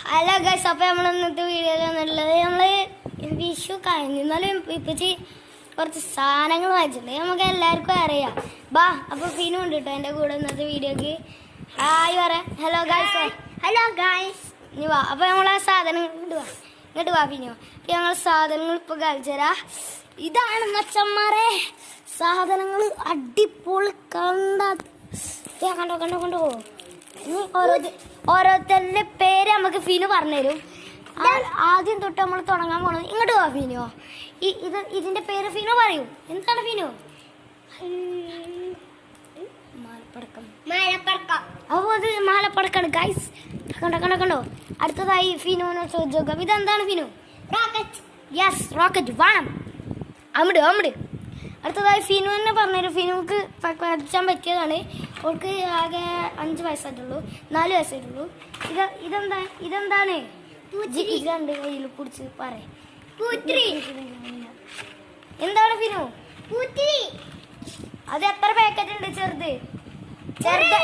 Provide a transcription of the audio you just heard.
Hello guys, അപ്പോൾ നമ്മൾ ഇന്നത്തെ വീഡിയോയിലെന്നുള്ളത് നമ്മൾ വിഷു കഴിഞ്ഞു. എന്നാലും ഇപ്പച്ചി കുറച്ച് സാധനങ്ങൾ വാങ്ങിച്ചിട്ടുണ്ട്, നമുക്ക് എല്ലാവർക്കും അറിയാം. ബാ, അപ്പോൾ ഫിനു ഉണ്ട് കേട്ടോ എൻ്റെ കൂടെ ഇന്നത്തെ വീഡിയോക്ക്. ഹായ് പറയാം. Hello guys. Hello guys. ഇനി വാ, അപ്പോൾ നമ്മൾ ആ സാധനങ്ങൾ ഇങ്ങോട്ട് വാ ഫിനു. അപ്പോൾ ഞങ്ങൾ സാധനങ്ങൾ ഇപ്പോൾ കാണിച്ചു തരാം. ഇതാണ് മച്ചന്മാരെ സാധനങ്ങൾ, അടിപൊളി. കണ്ടോ ഇനി ഓരോരുത്തരുടെ പേര് നമുക്ക് ഫിനു പറഞ്ഞുതരും. ആദ്യം തൊട്ട് നമ്മൾ തുടങ്ങാൻ പോണത്. ഇങ്ങോട്ട് പോവാ ഫിനു. ഇതിന്റെ പേര് ഫിനു പറയൂ. എന്താണ് ഫിനു? മാലപ്പടക്കം. അപ്പോൾ അത് മാലപ്പടക്കാണ് ഗൈസ്. കണ്ടോ. അടുത്തതായി ഫിനുവിനെ ചോദിച്ചു നോക്കാം, ഇതെന്താണ് ഫിനു? റോക്കറ്റ്. Yes, rocket. വേണം അമ്മട്. അടുത്തതായി ഫിനു തന്നെ പറഞ്ഞുതരും. ഫിനുക്ക് പഠിച്ചാൻ പറ്റിയതാണ്. അവൾക്ക് ആകെ 5 വയസ്സായിട്ടുള്ളൂ, 4 വയസ്സായിട്ടുള്ളൂ. ഇതെന്താണ്? രണ്ട് കയ്യിൽ പിടിച്ച് പറയും. എന്താണ് ഫിനു? അത് എത്ര പാക്കറ്റ് ഉണ്ട്? ചെറുത്